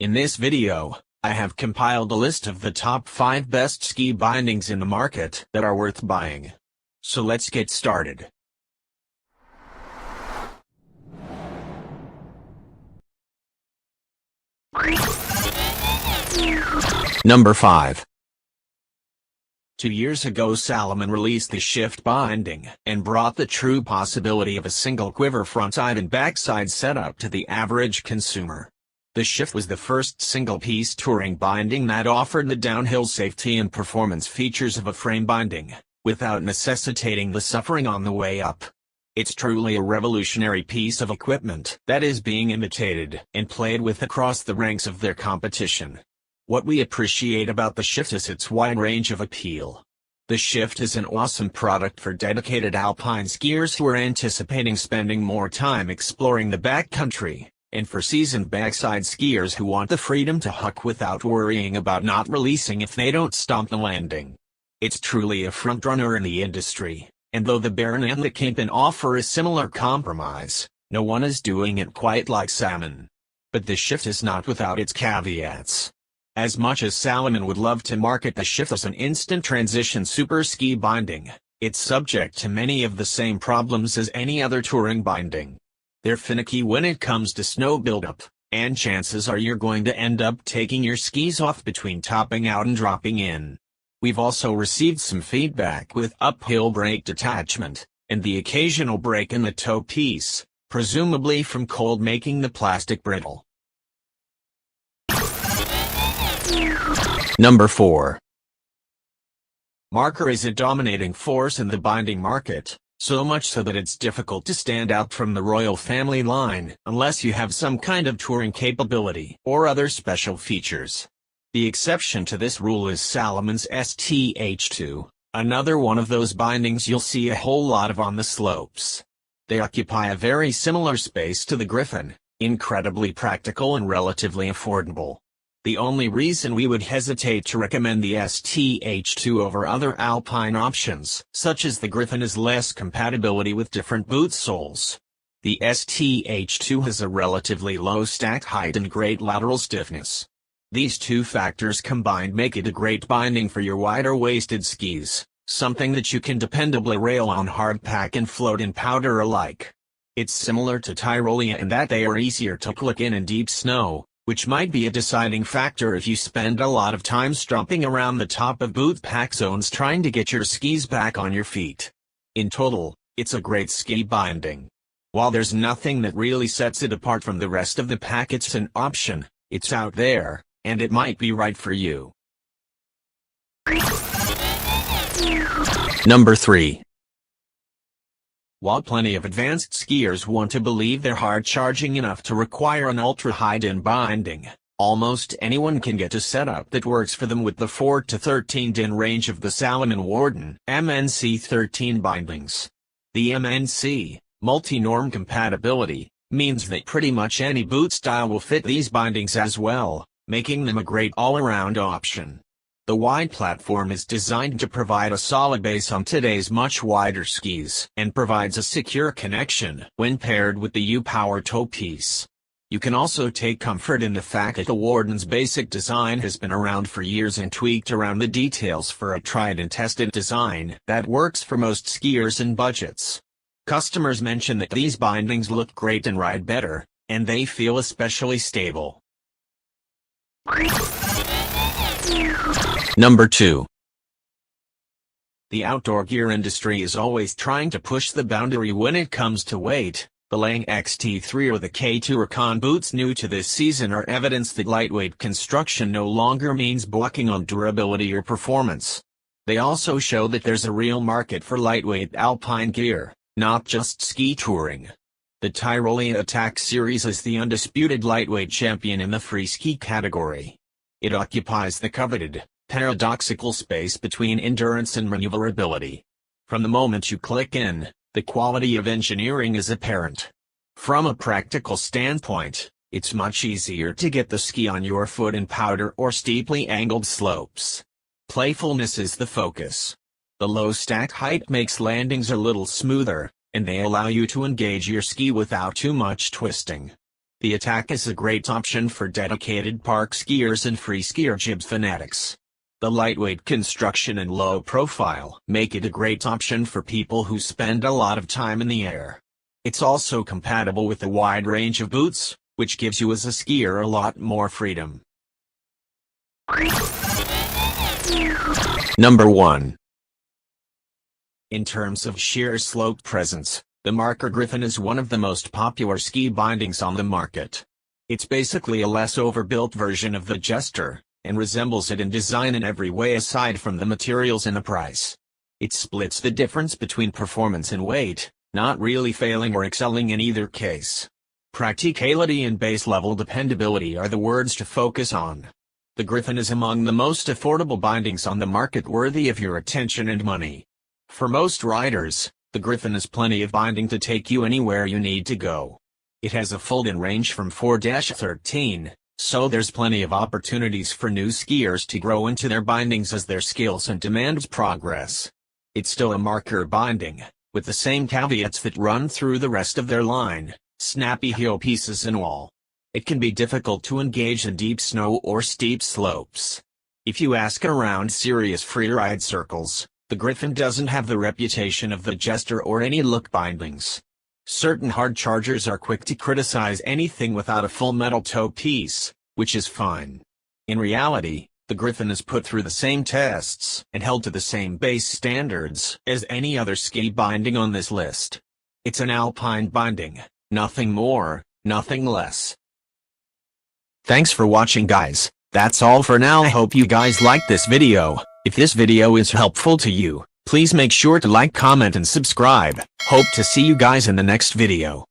In this video, I have compiled a list of the top 5 best ski bindings in the market that are worth buying. So let's get started. Number 5. 2 years ago, Salomon released the Shift binding and brought the true possibility of a single quiver frontside and backside setup to the average consumer. The Shift was the first single-piece touring binding that offered the downhill safety and performance features of a frame binding, without necessitating the suffering on the way up. It's truly a revolutionary piece of equipment that is being imitated and played with across the ranks of their competition. What we appreciate about the Shift is its wide range of appeal. The Shift is an awesome product for dedicated alpine skiers who are anticipating spending more time exploring the backcountry, and for seasoned backside skiers who want the freedom to huck without worrying about not releasing if they don't stomp the landing. It's truly a frontrunner in the industry, and though the Baron and the Kingpin offer a similar compromise, no one is doing it quite like Salomon. But the Shift is not without its caveats. As much as Salomon would love to market the Shift as an instant transition super ski binding, it's subject to many of the same problems as any other touring binding. They're finicky when it comes to snow buildup, and chances are you're going to end up taking your skis off between topping out and dropping in. We've also received some feedback with uphill brake detachment, and the occasional break in the toe piece, presumably from cold making the plastic brittle. Number 4. Marker is a dominating force in the binding market, so much so that it's difficult to stand out from the royal family line unless you have some kind of touring capability or other special features. The exception to this rule is Salomon's STH2, another one of those bindings you'll see a whole lot of on the slopes. They occupy a very similar space to the Griffin, incredibly practical and relatively affordable. The only reason we would hesitate to recommend the STH2 over other alpine options, such as the Griffin, is less compatibility with different boot soles. The STH2 has a relatively low stack height and great lateral stiffness. These two factors combined make it a great binding for your wider-waisted skis, something that you can dependably rail on hardpack and float in powder alike. It's similar to Tyrolia in that they are easier to click in deep snow, which might be a deciding factor if you spend a lot of time stomping around the top of boot pack zones trying to get your skis back on your feet. In total, it's a great ski binding. While there's nothing that really sets it apart from the rest of the pack, it's an option, it's out there, and it might be right for you. Number 3. While plenty of advanced skiers want to believe they're hard-charging enough to require an ultra-high-din binding, almost anyone can get a setup that works for them with the 4 to 13 din range of the Salomon Warden MNC 13 bindings. The MNC, multi-norm compatibility, means that pretty much any boot style will fit these bindings as well, making them a great all-around option. The wide platform is designed to provide a solid base on today's much wider skis and provides a secure connection when paired with the U-Power toe piece. You can also take comfort in the fact that the Warden's basic design has been around for years and tweaked around the details for a tried and tested design that works for most skiers and budgets. Customers mention that these bindings look great and ride better, and they feel especially stable. Number 2. The outdoor gear industry is always trying to push the boundary when it comes to weight. The Lang XT3 or the K2 Recon boots new to this season are evidence that lightweight construction no longer means balking on durability or performance. They also show that there's a real market for lightweight alpine gear, not just ski touring. The Tyrolia Attack series is the undisputed lightweight champion in the free ski category. It occupies the coveted, paradoxical space between endurance and maneuverability. From the moment you click in, the quality of engineering is apparent. From a practical standpoint, it's much easier to get the ski on your foot in powder or steeply angled slopes. Playfulness is the focus. The low stack height makes landings a little smoother, and they allow you to engage your ski without too much twisting. The Attack is a great option for dedicated park skiers and free skier jibs fanatics. The lightweight construction and low profile make it a great option for people who spend a lot of time in the air. It's also compatible with a wide range of boots, which gives you as a skier a lot more freedom. Number 1. In terms of sheer slope presence, the marker Griffin is one of the most popular ski bindings on the market. It's basically a less overbuilt version of the Jester, and resembles it in design in every way aside from the materials and the price. It splits the difference between performance and weight, not really failing or excelling in either case. Practicality and base-level dependability are the words to focus on. The Griffin is among the most affordable bindings on the market, worthy of your attention and money. For most riders, the Griffin has plenty of binding to take you anywhere you need to go. It has a fold-in range from 4-13, so there's plenty of opportunities for new skiers to grow into their bindings as their skills and demands progress. It's still a marker binding, with the same caveats that run through the rest of their line, snappy heel pieces and all. It can be difficult to engage in deep snow or steep slopes. If you ask around serious freeride circles, the Griffin doesn't have the reputation of the Jester or any look bindings. Certain hard chargers are quick to criticize anything without a full metal toe piece, which is fine. In reality, the Griffin is put through the same tests and held to the same base standards as any other ski binding on this list. It's an alpine binding, nothing more, nothing less. Thanks for watching, guys. That's all for now. I hope you guys liked this video. If this video is helpful to you, please make sure to like, comment and subscribe. Hope to see you guys in the next video.